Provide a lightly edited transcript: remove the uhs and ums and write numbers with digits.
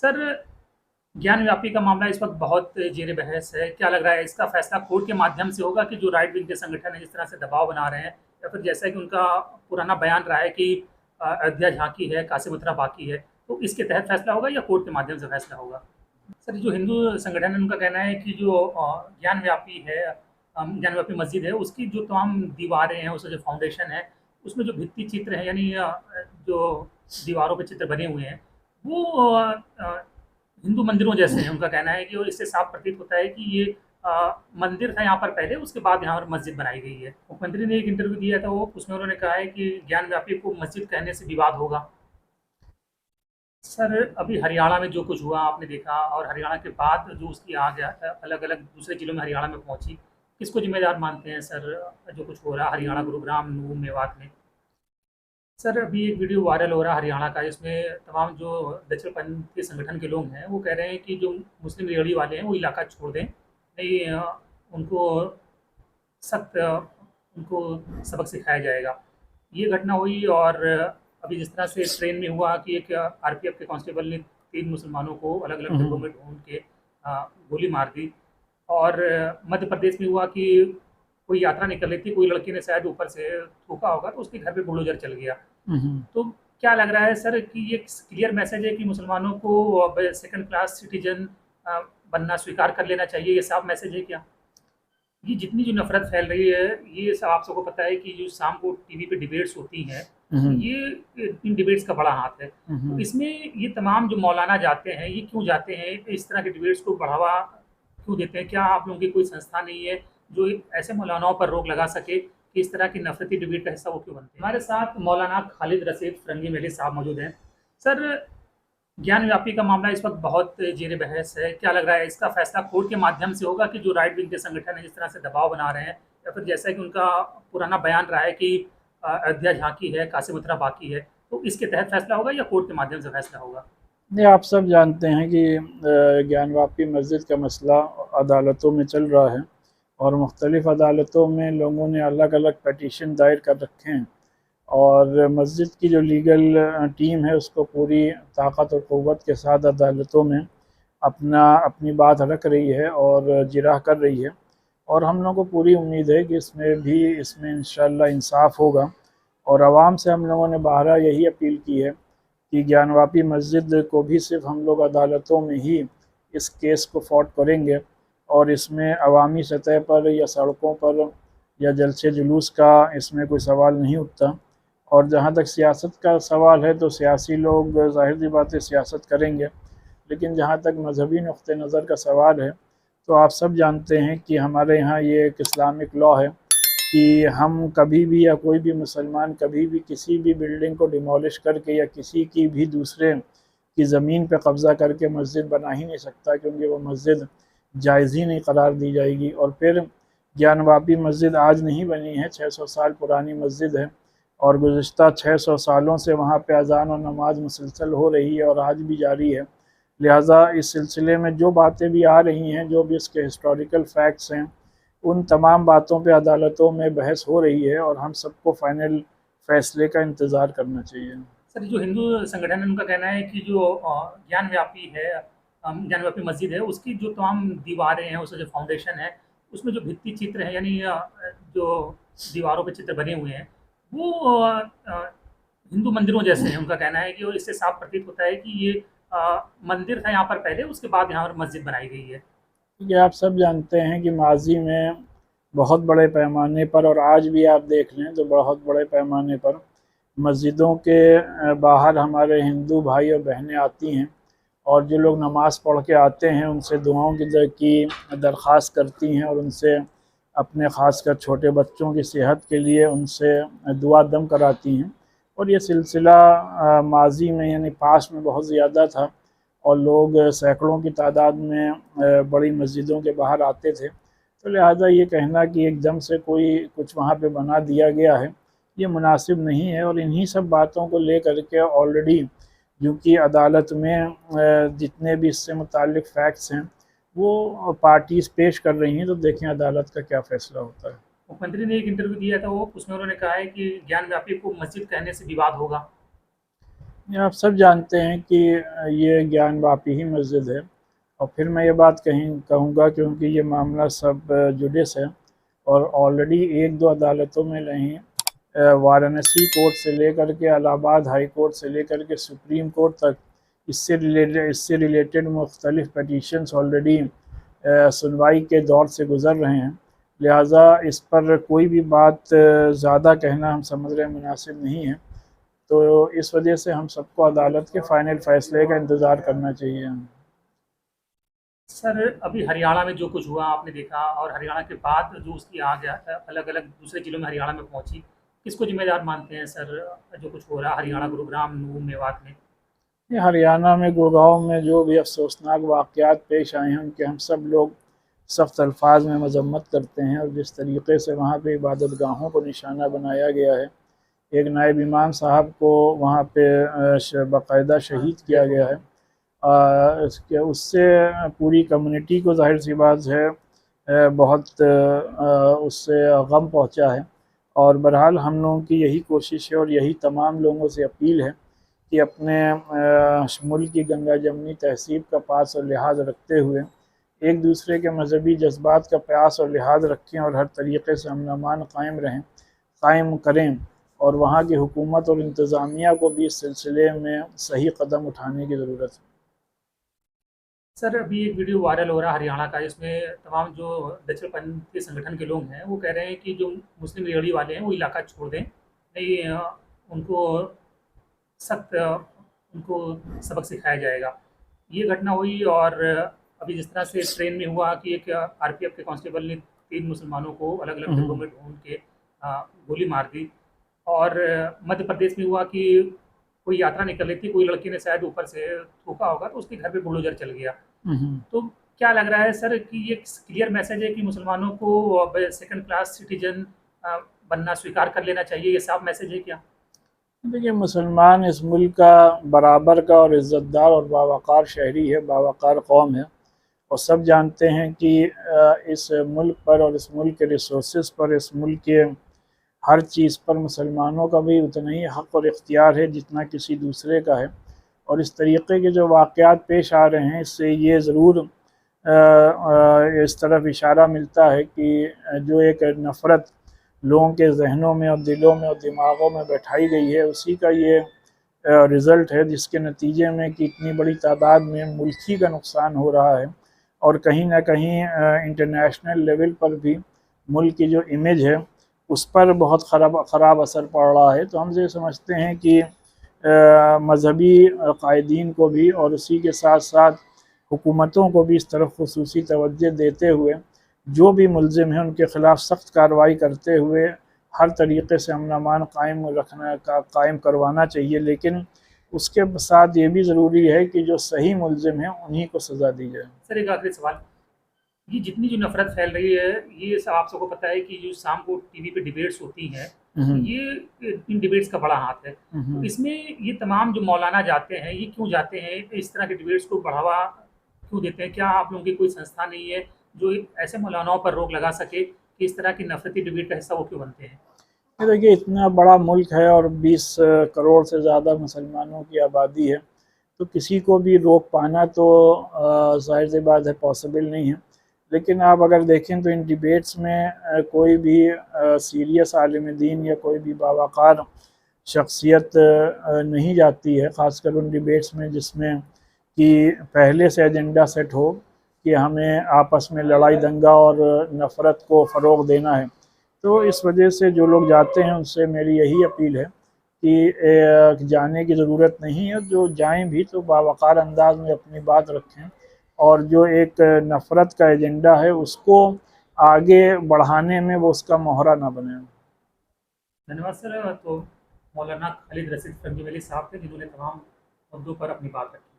Sir, ज्ञान व्यापी का मामला इस वक्त बहुत जेर बहस है। क्या लग रहा है इसका फैसला कोर्ट के माध्यम से होगा कि जो राइट विंग के संगठन है जिस तरह से दबाव बना रहे हैं, या फिर जैसा कि उनका पुराना बयान रहा है कि अयोध्या झांकी है, काशी मथुरा बाकी है, तो इसके तहत फैसला होगा या कोर्ट के माध्यम से फैसला होगा? सर, जो हिंदू संगठन है उनका कहना है कि जो ज्ञान व्यापी है, ज्ञान व्यापी मस्जिद है, उसकी जो तमाम दीवारें हैं, उसका जो फाउंडेशन है, उसमें जो भित्ति चित्र है, यानी जो दीवारों पे चित्र बने हुए हैं, वो हिंदू मंदिरों जैसे हैं। उनका कहना है कि वो इससे साफ प्रतीत होता है कि ये मंदिर था यहाँ पर पहले, उसके बाद यहाँ पर मस्जिद बनाई गई है। मुख्यमंत्री ने एक इंटरव्यू दिया था, वो उसमें उन्होंने कहा है कि ज्ञान व्यापी को मस्जिद कहने से विवाद होगा। सर, अभी हरियाणा में जो कुछ हुआ आपने देखा, और हरियाणा के बाद जो उसकी आग अलग अलग दूसरे जिलों में हरियाणा में पहुंची, किसको जिम्मेदार मानते हैं सर, जो कुछ हो रहा है हरियाणा, गुरुग्राम, नूह, मेवात में? सर, अभी एक वीडियो वायरल हो रहा है हरियाणा का, जिसमें तमाम जो दक्षिणपंथी संगठन के लोग हैं वो कह रहे हैं कि जो मुस्लिम रेहड़ी वाले हैं वो इलाका छोड़ दें, नहीं उनको सख्त उनको सबक सिखाया जाएगा। ये घटना हुई, और अभी जिस तरह से ट्रेन में हुआ कि एक आरपीएफ के कांस्टेबल ने 3 मुसलमानों को अलग-अलग डिब्बों हम्म। में ढूँढ के गोली मार दी। और मध्य प्रदेश में हुआ कि कोई यात्रा निकल रही थी, कोई लड़के ने शायद ऊपर से थूका होगा, तो उसके घर पे बुलडोज़र चल गया। हम्म। तो क्या लग रहा है सर कि ये क्लियर मैसेज है कि मुसलमानों को अब सेकंड क्लास सिटीजन बनना स्वीकार कर लेना चाहिए, ये साफ मैसेज है क्या? ये जितनी जो नफ़रत फैल रही है, ये सब आप सबको पता है कि जो शाम को टीवी पे डिबेट्स होती हैं, तो हम्म। ये इन डिबेट्स का बड़ा हाथ है। तो हम्म। इसमें ये तमाम जो मौलाना जाते हैं, ये क्यों जाते हैं? इस तरह के डिबेट्स को बढ़ावा क्यों देते हैं? क्या आप लोगों की कोई संस्था नहीं है, जो ऐसे मौलानाओं पर रोक लगा सके कि इस तरह की नफ़रती डिबेट का हिस्सा वो क्यों बनते हैं? हमारे साथ मौलाना खालिद रशीद फ़िरंगी महली साहब मौजूद हैं। सर, ज्ञान व्यापी का मामला इस वक्त बहुत जेर बहस है। क्या लग रहा है इसका फैसला कोर्ट के माध्यम से होगा कि जो राइट विंग के संगठन है जिस तरह से दबाव बना रहे हैं, या फिर जैसा कि उनका पुराना बयान रहा है कि अयोध्या झांकी है, काशी मथुरा बाकी है, तो इसके तहत फैसला होगा या कोर्ट के माध्यम से फैसला होगा? नहीं, आप सब जानते हैं कि ज्ञानवापी मस्जिद का मसला अदालतों में चल रहा है और मुख्तलिफ़ अदालतों में लोगों ने अलग अलग पटिशन दायर कर रखे हैं। और मस्जिद की जो लीगल टीम है उसको पूरी ताकत और क़ुव्वत के साथ अदालतों में अपनी बात रख रही है और जिरह कर रही है। और हम लोगों को पूरी उम्मीद है कि इसमें इंशाअल्लाह इंसाफ होगा। और आवाम से हम लोगों ने बारहा यही अपील की है कि ज्ञानवापी मस्जिद को भी सिर्फ हम लोग अदालतों में ही इस केस को फॉट करेंगे, और इसमें अवामी सतह पर या सड़कों पर या जलसे जुलूस का इसमें कोई सवाल नहीं उठता। और जहाँ तक सियासत का सवाल है तो सियासी लोग ज़ाहिर सी बात है सियासत करेंगे, लेकिन जहाँ तक मजहबी नुक़्ते नज़र का सवाल है तो आप सब जानते हैं कि हमारे यहाँ ये एक इस्लामिक लॉ है कि हम कभी भी या कोई भी मुसलमान कभी भी किसी भी बिल्डिंग को डिमोलिश करके या किसी की भी दूसरे की ज़मीन पर कब्ज़ा करके मस्जिद बना ही नहीं सकता, क्योंकि वो मस्जिद जायज़ ही नहीं करार दी जाएगी। और फिर ज्ञानवापी मस्जिद आज नहीं बनी है, 600 साल पुरानी मस्जिद है, और गुज़िश्ता 600 सालों से वहाँ पे अज़ान और नमाज मुसलसल हो रही है और आज भी जारी है। लिहाजा इस सिलसिले में जो बातें भी आ रही हैं, जो भी इसके हिस्टोरिकल फैक्ट्स हैं, उन तमाम बातों पे अदालतों में बहस हो रही है और हम सबको फ़ाइनल फ़ैसले का इंतज़ार करना चाहिए। सर, जो हिंदू संगठन है उनका कहना है कि जो ज्ञान व्यापी है, ज्ञान व्यापी मस्जिद है, उसकी जो तमाम दीवारें हैं, उसका जो फाउंडेशन है, उसमें जो भित्ति चित्र है, यानी जो दीवारों पे चित्र बने हुए हैं, वो हिंदू मंदिरों जैसे हैं। उनका कहना है कि वो इससे साफ प्रतीत होता है कि ये मंदिर था यहाँ पर पहले, उसके बाद यहाँ पर मस्जिद बनाई गई है। ये आप सब जानते हैं कि माजी में बहुत बड़े पैमाने पर, और आज भी आप देख लें तो बहुत बड़े पैमाने पर मस्जिदों के बाहर हमारे हिंदू भाई और बहनें आती हैं, और जो लोग नमाज़ पढ़ के आते हैं उनसे दुआओं की दरख्वास्त करती हैं, और उनसे अपने ख़ासकर छोटे बच्चों की सेहत के लिए उनसे दुआ दम कराती हैं। और ये सिलसिला माजी में यानी पास में बहुत ज़्यादा था, और लोग सैकड़ों की तादाद में बड़ी मस्जिदों के बाहर आते थे। तो लिहाजा ये कहना कि एकदम से कोई कुछ वहाँ पे बना दिया गया है, ये मुनासिब नहीं है। और इन्हीं सब बातों को लेकर के ऑलरेडी क्योंकि अदालत में जितने भी इससे मुताल्लिक़ फ़ैक्ट्स हैं वो पार्टीज़ पेश कर रही हैं, तो देखें अदालत का क्या फ़ैसला होता है। मुख्यमंत्री ने एक इंटरव्यू दिया था, वो उसमें उन्होंने कहा है कि ज्ञान व्यापी को मस्जिद कहने से विवाद होगा। ये आप सब जानते हैं कि ये ज्ञान वापी ही मस्जिद है। और फिर मैं ये बात कहूँगा क्योंकि ये मामला सब जुडिस है और ऑलरेडी एक दो अदालतों में नहीं, वाराणसी कोर्ट से लेकर के इलाहाबाद हाई कोर्ट से लेकर के सुप्रीम कोर्ट तक इससे रिलेटेड मुख्तलिफ पटिशन्स ऑलरेडी सुनवाई के दौर से गुज़र रहे हैं। लिहाजा इस पर कोई भी बात ज़्यादा कहना हम समझ रहे हैं मुनासिब नहीं है। तो इस वजह से हम सबको अदालत के फ़ाइनल फ़ैसले का इंतज़ार करना चाहिए। सर अभी हरियाणा में जो कुछ हुआ आपने देखा, और हरियाणा के बाद जो उसकी आग अलग अलग दूसरे जिलों में हरियाणा में पहुंची, किसको जिम्मेदार मानते हैं सर जो कुछ हो रहा है हरियाणा, गुरुग्राम, नूह, मेवात में? ये हरियाणा में गुड़गांव में जो भी अफसोसनाक वाक़यात पेश आए हैं उनके हम सब लोग सख्त अल्फाज में मजम्मत करते हैं। और जिस तरीके से वहाँ पे इबादत गाहों को निशाना बनाया गया है, एक नायब इमाम साहब को वहाँ पे बाकायदा शहीद किया गया है, इसके उससे पूरी कम्युनिटी को ज़ाहिर सी बात है बहुत उससे गम पहुँचा है। और बहरहाल हम लोगों की यही कोशिश है और यही तमाम लोगों से अपील है कि अपने मुल्क की गंगा जमनी तहसीब का पास और लिहाज रखते हुए एक दूसरे के मजहबी जज्बात का प्यास और लिहाज रखें और हर तरीके से अमन अमान कायम करें। और वहाँ की हुकूमत और इंतज़ामिया को भी इस सिलसिले में सही कदम उठाने की ज़रूरत है। सर अभी एक वीडियो वायरल हो रहा है हरियाणा का, इसमें तमाम जो दक्षिणपंथी संगठन के लोग हैं वो कह रहे हैं कि जो मुस्लिम रेहड़ी वाले हैं वो इलाका छोड़ दें, नहीं उनको सख्त उनको सबक सिखाया जाएगा। ये घटना हुई, और अभी जिस तरह से ट्रेन में हुआ कि एक आरपीएफ के कांस्टेबल ने 3 मुसलमानों को अलग-अलग डिब्बों में ढूँढ के गोली मार दी। और मध्य प्रदेश में हुआ कि कोई यात्रा निकल रही थी, कोई लड़की ने शायद ऊपर से थूका होगा तो उसके घर पे बुलडोज़र चल गया। तो क्या लग रहा है सर कि ये क्लियर मैसेज है कि मुसलमानों को अब सेकंड क्लास सिटीज़न बनना स्वीकार कर लेना चाहिए, ये साफ मैसेज है क्या? देखिए, मुसलमान इस मुल्क का बराबर का और इज़्ज़तदार और बावक़ार शहरी है, बावक़ार कौम है। और सब जानते हैं कि इस मुल्क पर और इस मुल्क के रिसोर्सेज़ पर, इस मुल्क के हर चीज़ पर मुसलमानों का भी उतना ही हक़ और इख्तियार है जितना किसी दूसरे का है। और इस तरीक़े के जो वाक़यात पेश आ रहे हैं, इससे ये ज़रूर इस तरफ इशारा मिलता है कि जो एक नफ़रत लोगों के जहनों में और दिलों में और दिमागों में बैठाई गई है, उसी का ये रिज़ल्ट है, जिसके नतीजे में कि इतनी बड़ी तादाद में मुल्क ही का नुकसान हो रहा है। और कहीं ना कहीं इंटरनेशनल लेवल पर भी मुल्क की जो इमेज है उस पर बहुत ख़राब असर पड़ रहा है। तो हम ये समझते हैं कि मजहबी कायदीन को भी और उसी के साथ साथ हुकूमतों को भी इस तरफ खुसूसी तवज्जो देते हुए जो भी मुलजिम हैं उनके ख़िलाफ़ सख्त कार्रवाई करते हुए हर तरीक़े से अमन अमान कायम करवाना चाहिए। लेकिन उसके साथ ये भी ज़रूरी है कि जो सही मुलजिम हैं उन्हीं को सज़ा दी जाए। सर एक आखिरी सवाल, ये जितनी जो नफ़रत फैल रही है, ये सब आप सबको पता है कि जो शाम को टीवी पे डिबेट्स होती हैं, ये इन डिबेट्स का बड़ा हाथ है। तो इसमें ये तमाम जो मौलाना जाते हैं, ये क्यों जाते हैं? इस तरह के डिबेट्स को बढ़ावा क्यों देते हैं? क्या आप लोगों की कोई संस्था नहीं है जो ऐसे मौलानाओं पर रोक लगा सके कि इस तरह की नफ़रती डिबेट का हिस्सा वो क्यों बनते हैं? ये देखिए, इतना बड़ा मुल्क है और 20 करोड़ से ज़्यादा मुसलमानों की आबादी है, तो किसी को भी रोक पाना तो ज़ाहिर सी बात है पॉसिबल नहीं है। लेकिन आप अगर देखें तो इन डिबेट्स में कोई भी सीरियस आलिम दीन या कोई भी बावक़ार शख्सियत नहीं जाती है, ख़ासकर उन डिबेट्स में जिसमें कि पहले से एजेंडा सेट हो कि हमें आपस में लड़ाई दंगा और नफ़रत को फ़रोग़ देना है। तो इस वजह से जो लोग जाते हैं उनसे मेरी यही अपील है कि जाने की ज़रूरत नहीं है। जो जाएं भी तो बावक़ार अंदाज में अपनी बात रखें और जो एक नफ़रत का एजेंडा है उसको आगे बढ़ाने में वो उसका मोहरा ना बने। धन्यवाद सर। तो मौलाना खालिद रशीद फरंगी वली साहब थे जिन्होंने तमाम मुद्दों पर अपनी बात रखी।